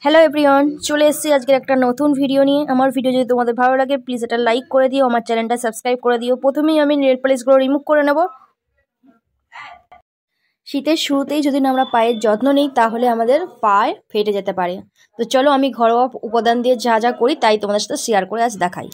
Hello everyone, চলে এসেছি আজকের একটা নতুন ভিডিও নিয়ে। আমার ভিডিও যদি তোমাদের ভালো লাগে প্লিজ এটা লাইক করে দিও, আমার চ্যানেলটা সাবস্ক্রাইব করে দিও। প্রথমেই আমি নেল পলিশগুলো রিমুভ করে নেব। শীতের শুরুতেই যদি না আমরা পায়ের যত্ন নিই তাহলে আমাদের পায়ে ফেটে যেতে পারে। তো চলো আমি ঘরোয়া উপাদান দিয়ে যা যা করি তাই তোমাদের সাথে শেয়ার করে আজ দেখাই।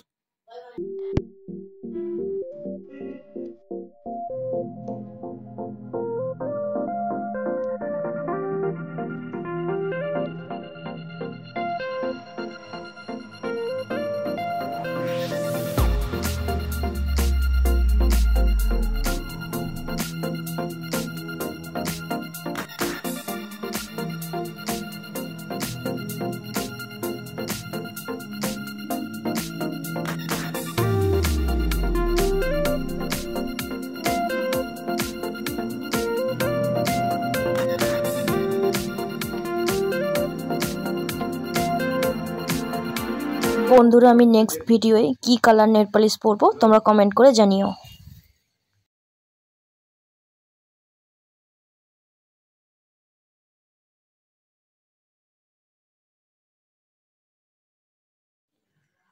বন্ধুরা, আমি নেক্সট ভিডিওয়ে কি কালার নেল পলিশ পরবো তোমরা কমেন্ট করে জানিও।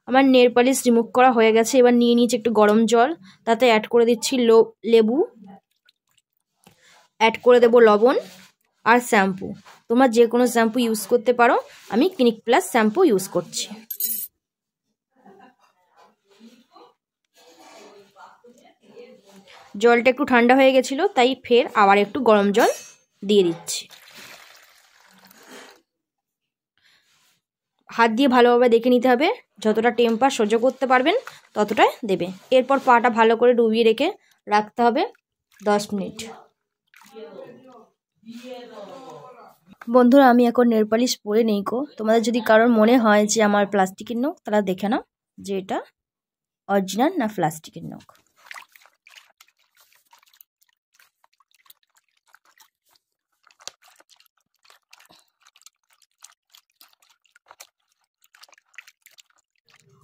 আমার নেল পলিশ রিমুভ করা হয়ে গেছে। এবার নিয়ে নিয়েছি একটু গরম জল, তাতে অ্যাড করে দিচ্ছি লেবু, অ্যাড করে দেবো লবণ আর শ্যাম্পু। তোমরা যে কোনো শ্যাম্পু ইউজ করতে পারো, আমি ক্লিনিক প্লাস শ্যাম্পু ইউজ করছি। জলটা একটু ঠান্ডা হয়ে গেছিলো তাই ফের আবার একটু গরম জল দিয়ে দিচ্ছি। হাত দিয়ে ভালোভাবে দেখে নিতে হবে, যতটা টেম্পার সহ্য করতে পারবেন ততটাই দেবে। এরপর পাটা ভালো করে ডুবিয়ে রেখে রাখতে হবে 10 মিনিট। বন্ধুরা, আমি এখন নেল পলিশ পরে নেই গো। তোমাদের যদি কারোর মনে হয় যে আমার প্লাস্টিকের নখ, তারা দেখে নাও যে এটা অরিজিনাল না প্লাস্টিকের নখ।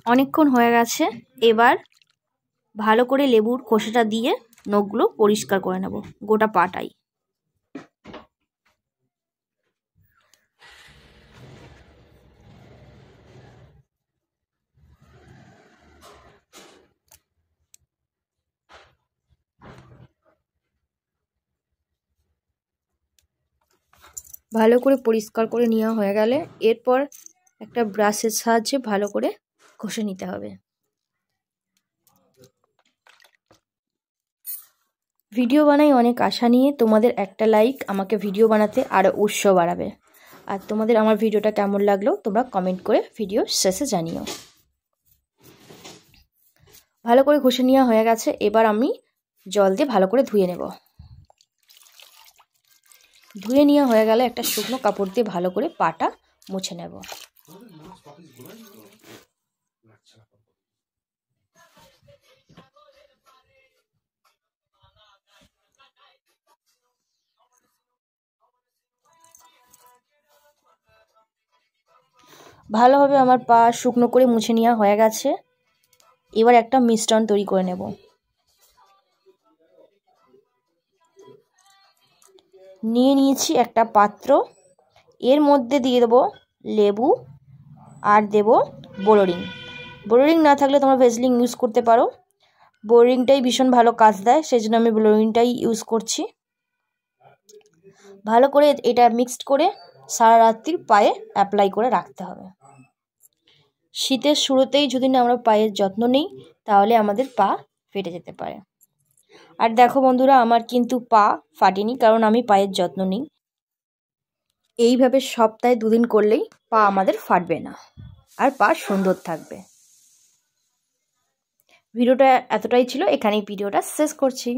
অনেকক্ষণ হয়ে গেছে, এবার ভালো করে লেবুর খোসাটা দিয়ে নখগুলো পরিষ্কার করে নেব, গোটা পাটাই। ভালো করে পরিষ্কার করে নেওয়া হয়ে গেলে এরপর একটা ব্রাশের সাহায্যে ভালো করে ঘষে নিতে হবে। ভিডিও বানাই অনেক আশা নিয়ে, তোমাদের একটা লাইক আমাকে ভিডিও বানাতে আরও উৎসাহ বাড়াবে। আর তোমাদের আমার ভিডিওটা কেমন লাগলো তোমরা কমেন্ট করে ভিডিও শেষে জানিও। ভালো করে ঘষে নেওয়া হয়ে গেছে, এবার আমি জল দিয়ে ভালো করে ধুয়ে নেব। ধুয়ে নেওয়া হয়ে গেলে একটা শুকনো কাপড় দিয়ে ভালো করে পাটা মুছে নেব। ভালোভাবে আমার পা শুকনো করে মুছে নেওয়া হয়ে গেছে। এবার একটা মিশ্রণ তৈরি করে নেব। নিয়ে নিয়েছি একটা পাত্র, এর মধ্যে দিয়ে দেবো লেবু আর দেব বোরোরিং। বোরোরিং না থাকলে তোমরা ভেসলিন ইউজ করতে পারো। বোরোরিংটাই ভীষণ ভালো কাজ দেয়, সেই জন্য আমি বোরোরিংটাই ইউজ করছি। ভালো করে এটা মিক্সড করে সারা রাত্রি পায়ে অ্যাপ্লাই করে রাখতে হবে। শীতের শুরুতেই যদি না আমরা পায়ের যত্ন নিই তাহলে আমাদের পা ফেটে যেতে পারে। আর দেখো বন্ধুরা, আমার কিন্তু পা ফাটেনি, কারণ আমি পায়ের যত্ন নিই। এইভাবে সপ্তাহে 2 দিন করলেই পা আমাদের ফাটবে না আর পা সুন্দর থাকবে। ভিডিওটা এতটাই ছিল, এখানেই ভিডিওটা শেষ করছি।